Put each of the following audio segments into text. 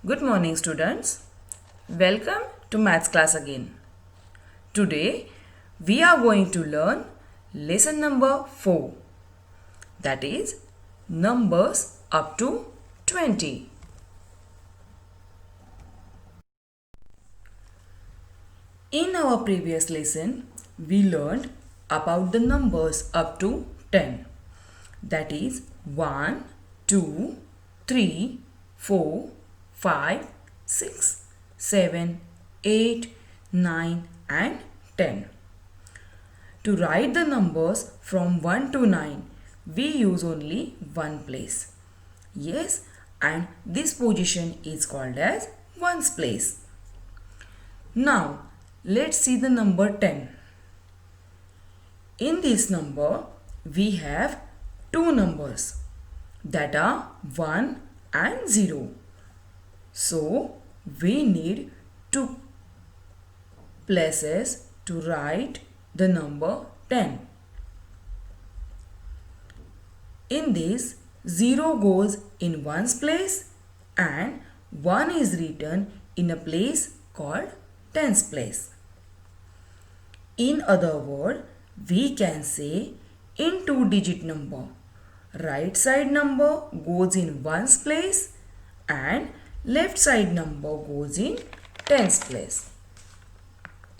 Good morning, students. Welcome to Maths class again. Today, we are going to learn lesson number 4, that is, numbers up to 20. In our previous lesson, we learned about the numbers up to 10, that is 1, 2, 3, 4, 5, 6, 7, 8, 9 and 10. To write the numbers from 1 to 9, we use only one place. Yes, and this position is called as ones place. Now, let's see the number 10. In this number, we have two numbers that are 1 and 0. So, we need two places to write the number 10. In this, 0 goes in ones place and 1 is written in a place called tens place. In other words, we can say in two-digit number, right side number goes in ones place and left side number goes in tens place.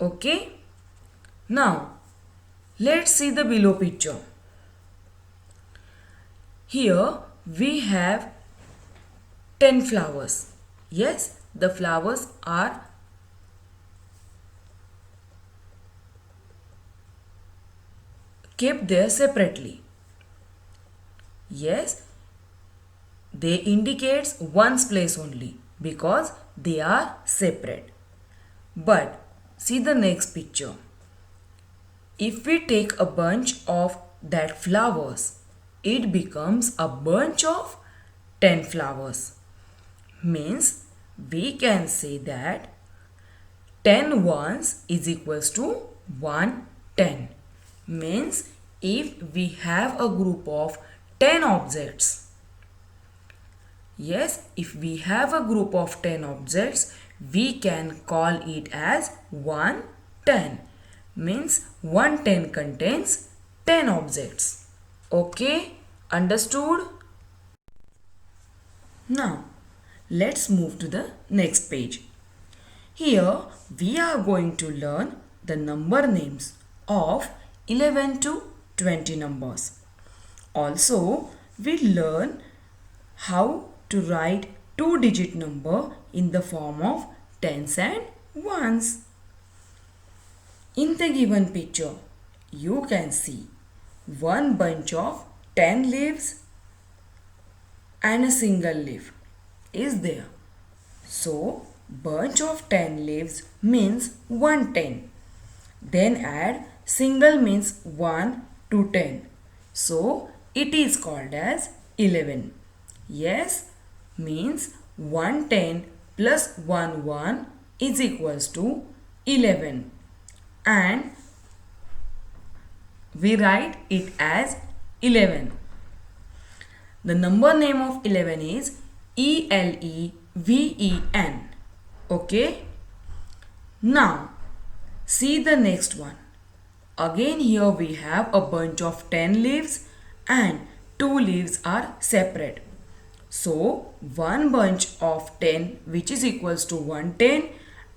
Okay? Now, let's see the below picture. Here we have 10 flowers. Yes, the flowers are kept there separately. Yes, they indicates one's place only because they are separate. But see the next picture. If we take a bunch of that flowers, it becomes a bunch of 10 flowers. Means we can say that 10 ones is equals to 110. Means if we have a group of 10 objects. Yes, if we have a group of 10 objects, we can call it as 110. Means 110 contains 10 objects. Okay, understood? Now, let's move to the next page. Here, we are going to learn the number names of 11 to 20 numbers. Also, we learn how to write two-digit number in the form of tens and ones. In the given picture, you can see one bunch of 10 leaves and a single leaf is there. So, bunch of 10 leaves means 110. Then add single means 1 to 10. So, it is called as 11. Yes, means 110 plus 1 is equals to 11. And we write it as 11. The number name of 11 is ELEVEN. Okay. Now, see the next one. Again here we have a bunch of 10 leaves and 2 leaves are separate. So, one bunch of 10 which is equals to 110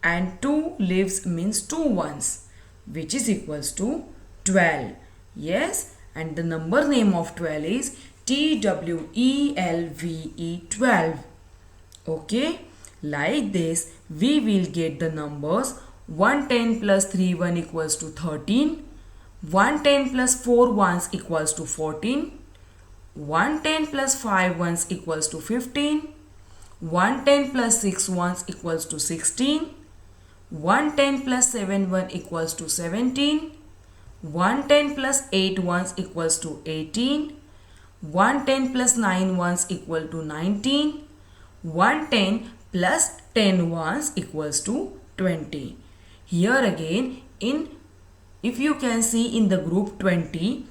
and 2 leaves means 2 ones which is equals to 12. Yes, and the number name of 12 is TWELVE 12. Okay, like this we will get the numbers 110 plus 3 1 equals to 13, 110 plus 4 ones equals to 14, 110 plus 5 ones equals to 15, 110 plus 6 ones equals to 16, 110 plus 7 1 equals to 17, 110 plus 8 ones equals to 18, 110 plus 9 ones equal to 19, 110 plus 10 ones equals to 20. Here again, if you can see in the group 20,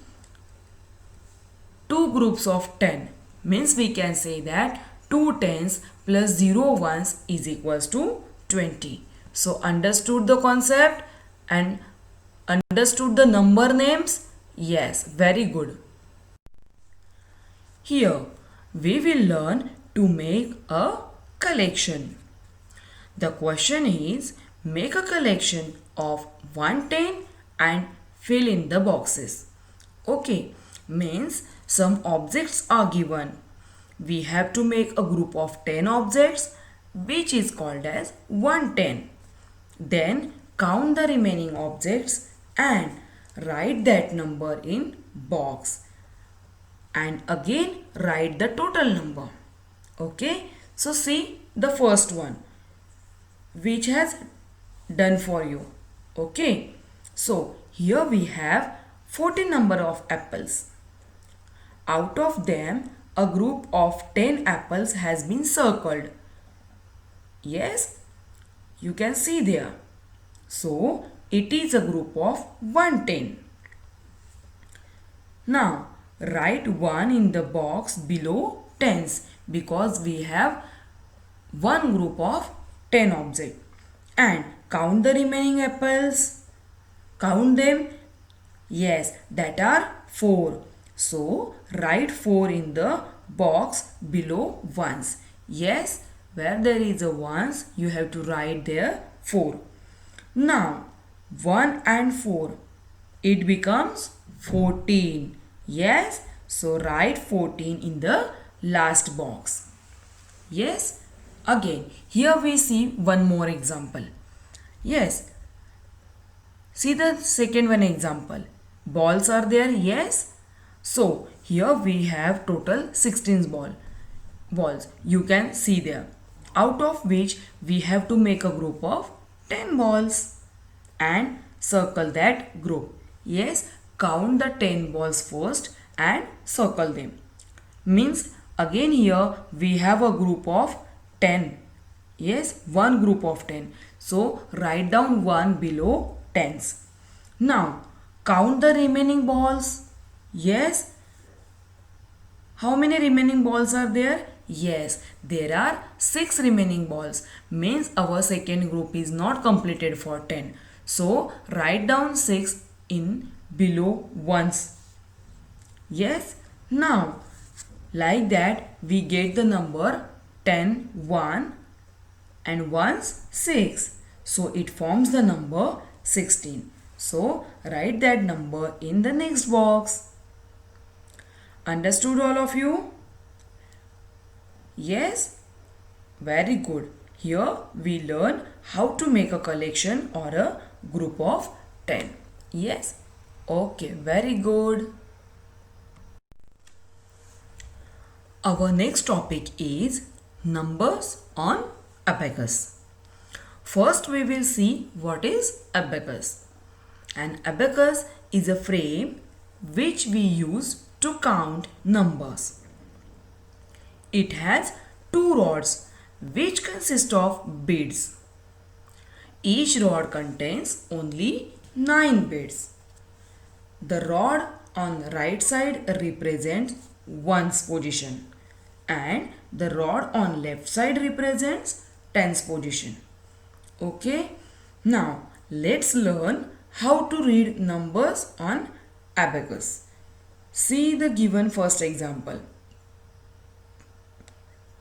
two groups of 10 means we can say that 2 tens plus 0 ones is equals to 20. So understood the concept and understood the number names? Yes, very good. Here we will learn to make a collection. The question is make a collection of 110 and fill in the boxes. Okay, means some objects are given. We have to make a group of 10 objects which is called as 110. Then count the remaining objects and write that number in box and again write the total number. Okay, so see the first one which has done for you. Okay, so here we have 14 number of apples. Out of them a group of 10 apples has been circled. Yes, you can see there. So it is a group of 110. Now write 1 in the box below tens because we have one group of 10 objects. And count the remaining apples. Count them. Yes, that are 4. So write 4 in the box below ones. Yes, where there is a ones, you have to write there 4. Now 1 and 4, it becomes 14. Yes, so write 14 in the last box. Yes, again here we see one more example. Yes, see the second one example. Balls are there. Yes, so here we have total 16 balls. You can see there. Out of which we have to make a group of 10 balls and circle that group. Yes, count the 10 balls first and circle them. Means again here we have a group of 10. Yes, one group of 10. So write down 1 below tens. Now count the remaining balls. Yes, how many remaining balls are there? Yes, there are 6 remaining balls. Means our second group is not completed for 10. So write down 6 in below ones. Yes, now like that we get the number 10, 1 and ones 6. So it forms the number 16. So write that number in the next box. Understood all of you? Yes? Very good. Here we learn how to make a collection or a group of 10. Yes? Okay, very good. Our next topic is numbers on abacus. First we will see what is abacus. An abacus is a frame which we use to count numbers. It has 2 rods which consist of beads. Each rod contains only 9 beads. The rod on the right side represents ones position and the rod on left side represents tens position. Okay, now let's learn how to read numbers on abacus. See the given first example.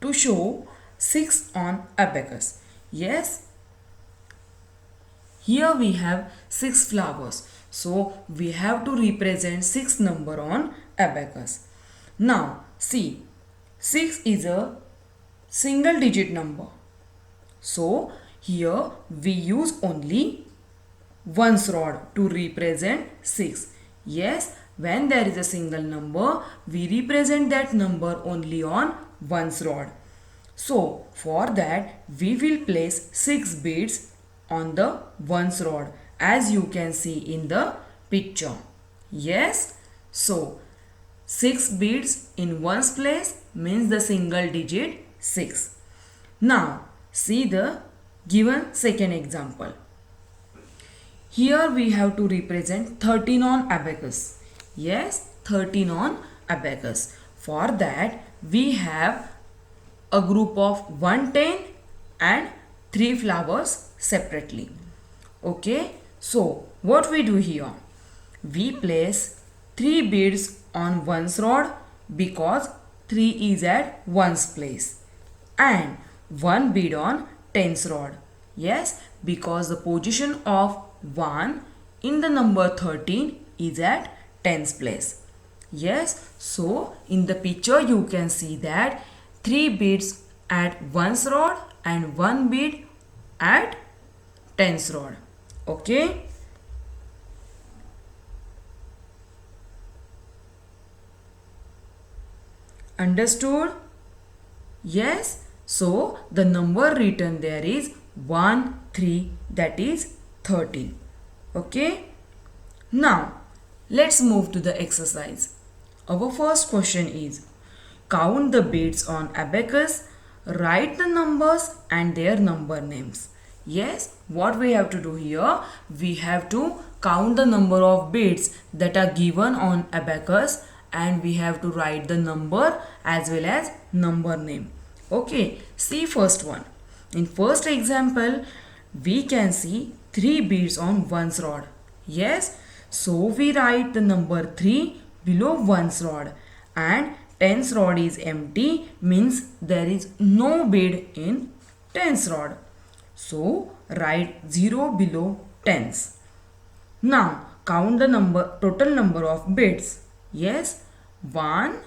To show 6 on abacus. Yes, here we have 6 flowers. So we have to represent 6 number on abacus. Now see, 6 is a single digit number. So here we use only ones rod to represent 6. Yes, when there is a single number, we represent that number only on ones rod. So for that we will place 6 beads on the ones rod as you can see in the picture. Yes, so 6 beads in ones place means the single digit 6. Now see the given second example. Here we have to represent 13 on abacus. Yes, 13 on abacus. For that we have a group of 110 and 3 flowers separately. Okay, so what we do here? We place 3 beads on one's rod because 3 is at one's place, and 1 bead on 10's rod. Yes, because the position of 1 in the number 13 is at 10's place. Yes, so in the picture you can see that 3 beads at one's rod and 1 bead at 10's rod. Okay. Understood? Yes. So the number written there is 1, 3, that is 13. Okay. Now let's move to the exercise. Our first question is, count the beads on abacus, write the numbers and their number names. Yes, what we have to do here? We have to count the number of beads that are given on abacus and we have to write the number as well as number name. Okay, see first one. In first example, we can see 3 beads on one's rod. Yes, so we write the number 3 below one's rod and 10's rod is empty, means there is no bead in 10's rod. So write 0 below 10's. Now count the total number of beads. Yes, 1,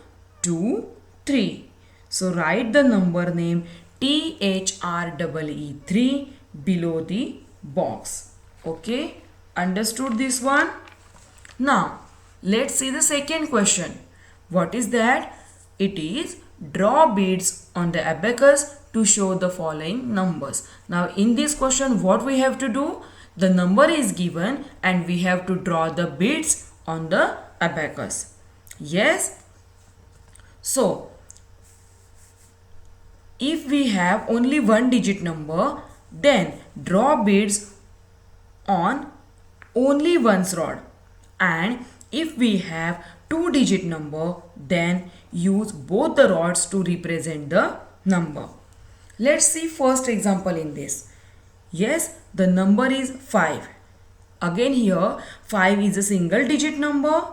2, 3. So write the number name THREE3 below the box. Okay, understood this one? Now let's see the second question. What is that? It is draw beads on the abacus to show the following numbers. Now in this question what we have to do? The number is given and we have to draw the beads on the abacus. Yes. So if we have only one digit number, then draw beads on only one's rod, and if we have 2-digit number, then use both the rods to represent the number. Let's see first example in this. Yes, the number is 5. Again here 5 is a single digit number,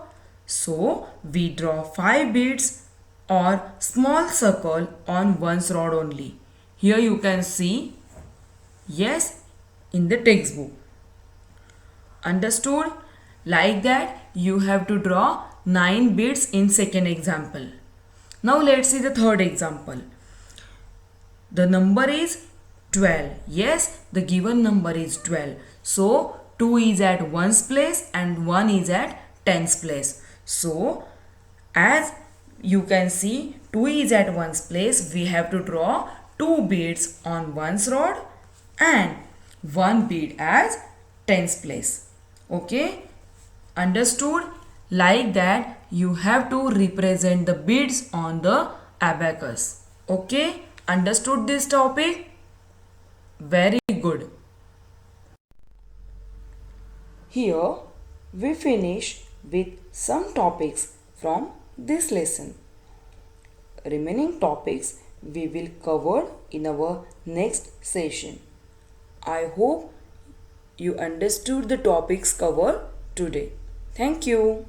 so we draw 5 beads or small circle on one's rod only. Here you can see, yes, in the textbook. Understood? Like that you have to draw 9 beads in second example. Now let's see the third example. The number is 12. Yes, the given number is 12. So 2 is at 1's place and 1 is at 10's place. So as you can see, 2 is at 1's place, we have to draw 2 beads on one's rod and 1 bead as 10's place. Okay, understood? Like that you have to represent the beads on the abacus. Okay, understood this topic? Very good. Here we finish with some topics from this lesson. Remaining topics we will cover in our next session. I hope you understood the topics covered today. Thank you.